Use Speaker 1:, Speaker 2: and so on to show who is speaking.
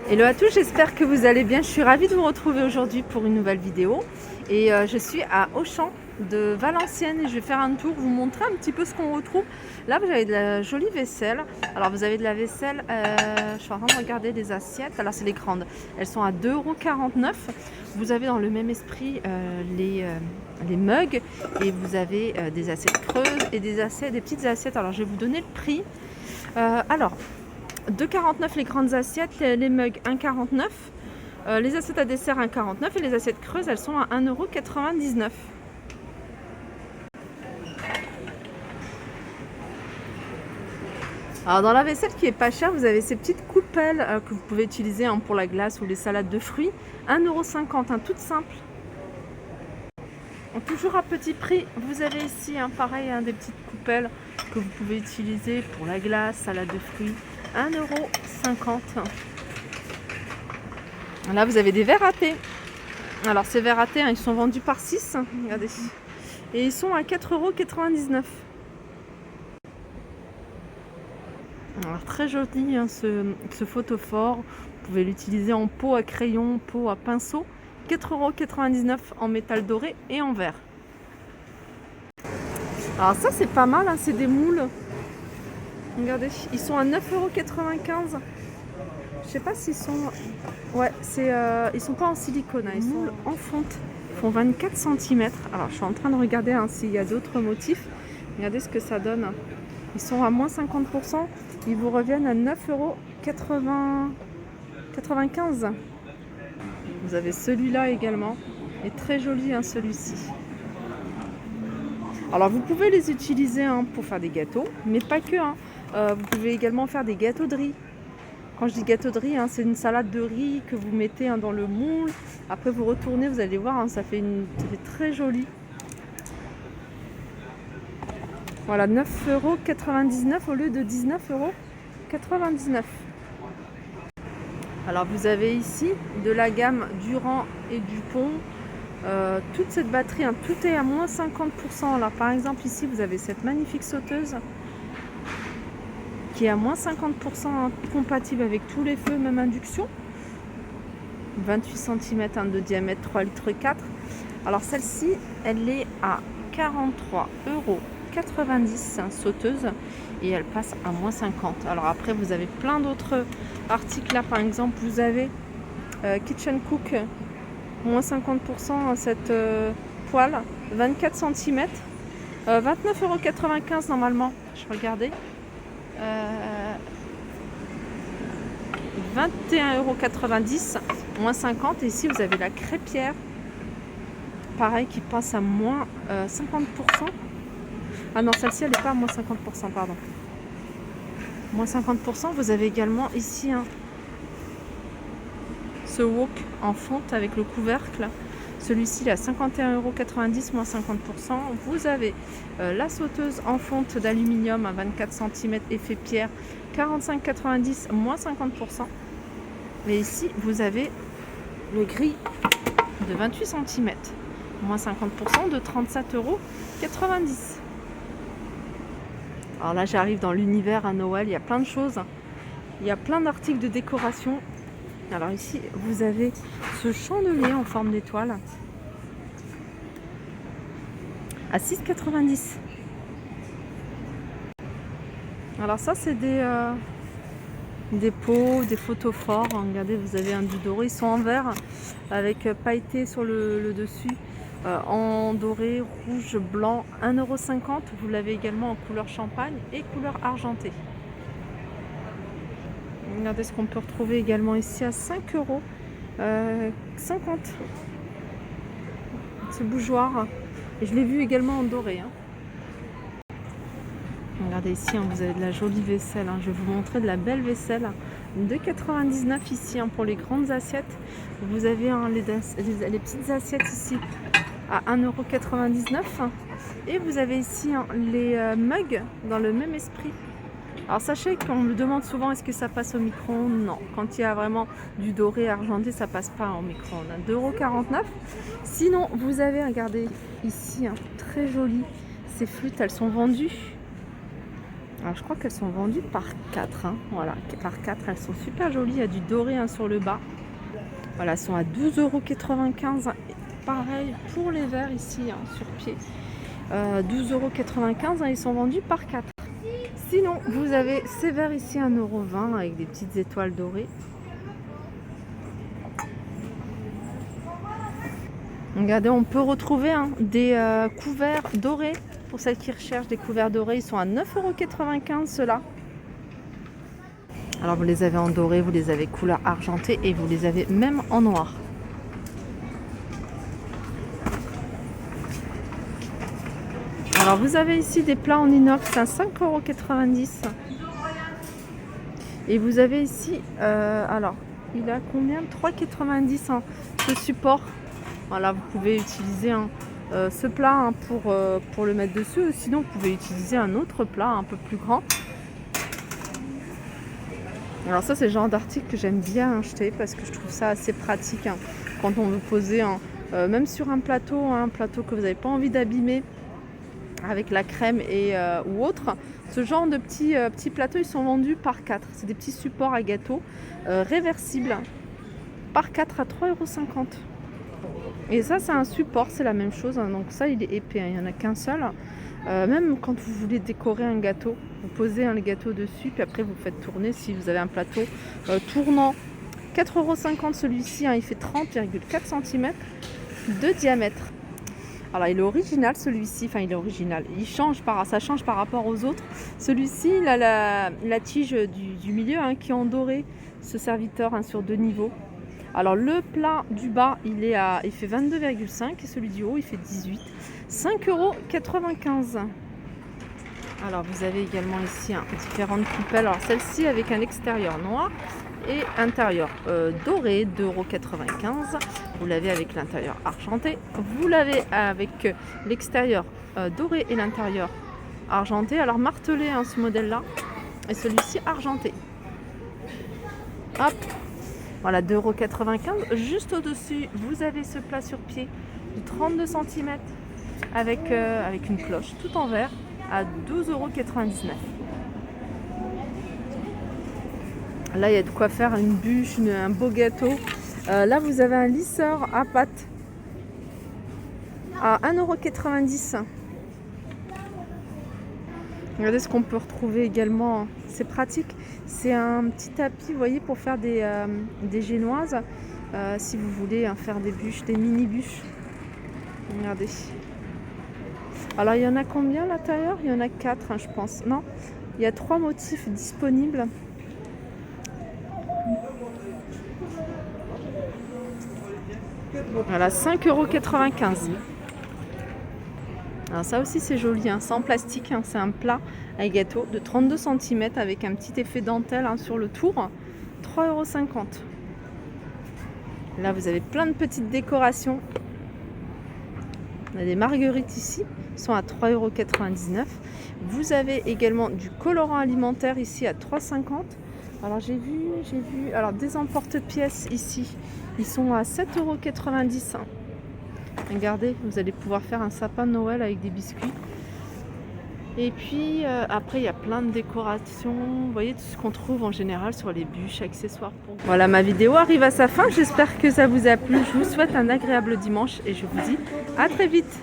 Speaker 1: Hello à tous, j'espère que vous allez bien. Je suis ravie de vous retrouver aujourd'hui pour une nouvelle vidéo. Et je suis à Auchan de Valenciennes et je vais faire un tour, vous montrer un petit peu ce qu'on retrouve. Là, vous avez de la jolie vaisselle. Alors, vous avez de la vaisselle, je suis en train de regarder les assiettes. Alors, c'est les grandes. Elles sont à 2,49 €. Vous avez dans le même esprit les mugs et vous avez des assiettes creuses et des petites assiettes. Alors, je vais vous donner le prix. Alors, 2,49 € les grandes assiettes, les mugs 1,49 €, les assiettes à dessert 1,49 € et les assiettes creuses elles sont à 1,99 €. Alors dans la vaisselle qui est pas chère, vous avez ces petites coupelles que vous pouvez utiliser pour la glace ou les salades de fruits, 1,50 €, toutes simples. Toujours à petit prix, vous avez ici pareil des petites coupelles que vous pouvez utiliser pour la glace, salade de fruits, 1,50 €. Là, vous avez des verres à thé. Alors, ces verres à thé, ils sont vendus par 6. Regardez. Et ils sont à 4,99 €. Alors, très joli ce photophore. Vous pouvez l'utiliser en pot à crayon, pot à pinceau. 4,99 € en métal doré et en verre. Alors ça, c'est pas mal, c'est des moules. Regardez, ils sont à 9,95 €. Je sais pas s'ils sont... Ouais, ils sont pas en silicone, ils sont en fonte. Ils font 24 cm. Alors, je suis en train de regarder s'il y a d'autres motifs. Regardez ce que ça donne. Ils sont à moins 50%. Ils vous reviennent à 9,95 €. Vous avez celui-là également. Il est très joli, celui-ci. Alors, vous pouvez les utiliser pour faire des gâteaux, mais pas que. Vous pouvez également faire des gâteaux de riz. Quand je dis gâteau de riz, c'est une salade de riz que vous mettez dans le moule. Après, vous retournez, vous allez voir, ça fait très joli. Voilà, 9,99 € au lieu de 19,99 €. Alors, vous avez ici de la gamme Durand et Dupont. Toute cette batterie, tout est à moins 50%. Alors, par exemple, ici, vous avez cette magnifique sauteuse qui est à moins 50%, compatible avec tous les feux, même induction. 28 cm de diamètre, 3,4 litres. Alors celle-ci, elle est à 43,90 € sauteuse et elle passe à moins 50. Alors après, vous avez plein d'autres articles. Là, par exemple, vous avez Kitchen Cook, moins 50% cette poêle, 24 cm, 29,95 € normalement. Je regardais. 21,90 €, moins 50. Et ici, vous avez la crêpière. Pareil, qui passe à moins 50%. Ah non, celle-ci, elle n'est pas à moins 50%, pardon. Moins 50%. Vous avez également ici ce wok en fonte avec le couvercle. Celui-ci, il est à 51,90 €, moins 50%. Vous avez la sauteuse en fonte d'aluminium à 24 cm, effet pierre, 45,90 €, moins 50%. Et ici, vous avez le grill de 28 cm, moins 50%, de 37,90 €. Alors là, j'arrive dans l'univers à Noël. Il y a plein de choses. Il y a plein d'articles de décoration. Alors ici, vous avez ce chandelier en forme d'étoile à 6,90 €. Alors ça, c'est des pots, des photophores. Regardez, vous avez du doré. Ils sont en verre avec pailleté sur le dessus, en doré, rouge, blanc, 1,50 €. Vous l'avez également en couleur champagne et couleur argentée. Regardez ce qu'on peut retrouver également ici à 5,50 €. Ce bougeoir. Et je l'ai vu également en doré. Regardez ici, vous avez de la jolie vaisselle. Je vais vous montrer de la belle vaisselle. 2,99 € ici pour les grandes assiettes. Vous avez les petites assiettes ici à 1,99 €. Et vous avez ici les mugs dans le même esprit. Alors sachez qu'on me demande souvent est-ce que ça passe au micro-ondes. Non, quand il y a vraiment du doré argenté, ça passe pas au micro-ondes. 2,49 €. Sinon, vous avez, regardez ici, très joli, ces flûtes, elles sont vendues Alors je crois qu'elles sont vendues par 4. Voilà, par 4. Elles sont super jolies. Il y a du doré sur le bas. Voilà, elles sont à 12,95 €. Pareil pour les verres ici sur pied. 12,95 €. Ils sont vendus par 4. Sinon, vous avez ces verres ici à 1,20 € avec des petites étoiles dorées. Regardez, on peut retrouver des couverts dorés. Pour celles qui recherchent des couverts dorés, ils sont à 9,95 € ceux-là. Alors vous les avez en doré, vous les avez couleur argentée et vous les avez même en noir. Alors vous avez ici des plats en inox à 5,90 €. Et vous avez ici, alors il a combien? 3,90 € ce support. Voilà, vous pouvez utiliser ce plat pour le mettre dessus. Sinon, vous pouvez utiliser un autre plat un peu plus grand. Alors ça, c'est le genre d'article que j'aime bien acheter parce que je trouve ça assez pratique quand on veut poser, même sur un plateau que vous n'avez pas envie d'abîmer avec la crème ou autre. Ce genre de petits plateaux, ils sont vendus par 4. C'est des petits supports à gâteau réversibles par 4 à 3,50 €. Et ça, c'est un support, c'est la même chose. Donc ça, il est épais, il n'y en a qu'un seul. Même quand vous voulez décorer un gâteau, vous posez le gâteau dessus, puis après vous faites tourner si vous avez un plateau tournant. 4,50 € celui-ci, il fait 30,4 cm de diamètre. Alors il est original celui-ci, enfin il est original, ça change par rapport aux autres. Celui-ci, il a la tige du milieu qui est en doré, ce serviteur sur 2 niveaux. Alors le plat du bas, il fait 22,5 et celui du haut, il fait 18. 5,95 €. Alors vous avez également ici différentes coupelles. Alors celle-ci avec un extérieur noir et intérieur doré, 2,95 €. Vous l'avez avec l'intérieur argenté. Vous l'avez avec l'extérieur doré et l'intérieur argenté. Alors martelé ce modèle-là et celui-ci argenté. Hop. Voilà, 2,95 €. Juste au-dessus, vous avez ce plat sur pied de 32 cm avec une cloche tout en verre à 12,99 €. Là, il y a de quoi faire une bûche, un beau gâteau. Là, vous avez un lisseur à pâte à 1,90 €. Regardez ce qu'on peut retrouver également. C'est pratique. C'est un petit tapis, vous voyez, pour faire des génoises. Si vous voulez faire des bûches, des mini bûches. Regardez. Alors il y en a combien à l'intérieur? Il y en a 4, je pense. Non, il y a 3 motifs disponibles. Voilà, 5,95 €. Alors ça aussi c'est joli, c'est en plastique, c'est un plat à gâteau de 32 cm avec un petit effet dentelle sur le tour, 3,50 €. Là vous avez plein de petites décorations. On a des marguerites ici, sont à 3,99 €. Vous avez également du colorant alimentaire ici à 3,50 €. Alors j'ai vu, alors des emporte-pièces ici, ils sont à 7,90 €. Regardez, vous allez pouvoir faire un sapin de Noël avec des biscuits. Et puis après, il y a plein de décorations. Vous voyez tout ce qu'on trouve en général sur les bûches, accessoires. Voilà, ma vidéo arrive à sa fin. J'espère que ça vous a plu. Je vous souhaite un agréable dimanche et je vous dis à très vite.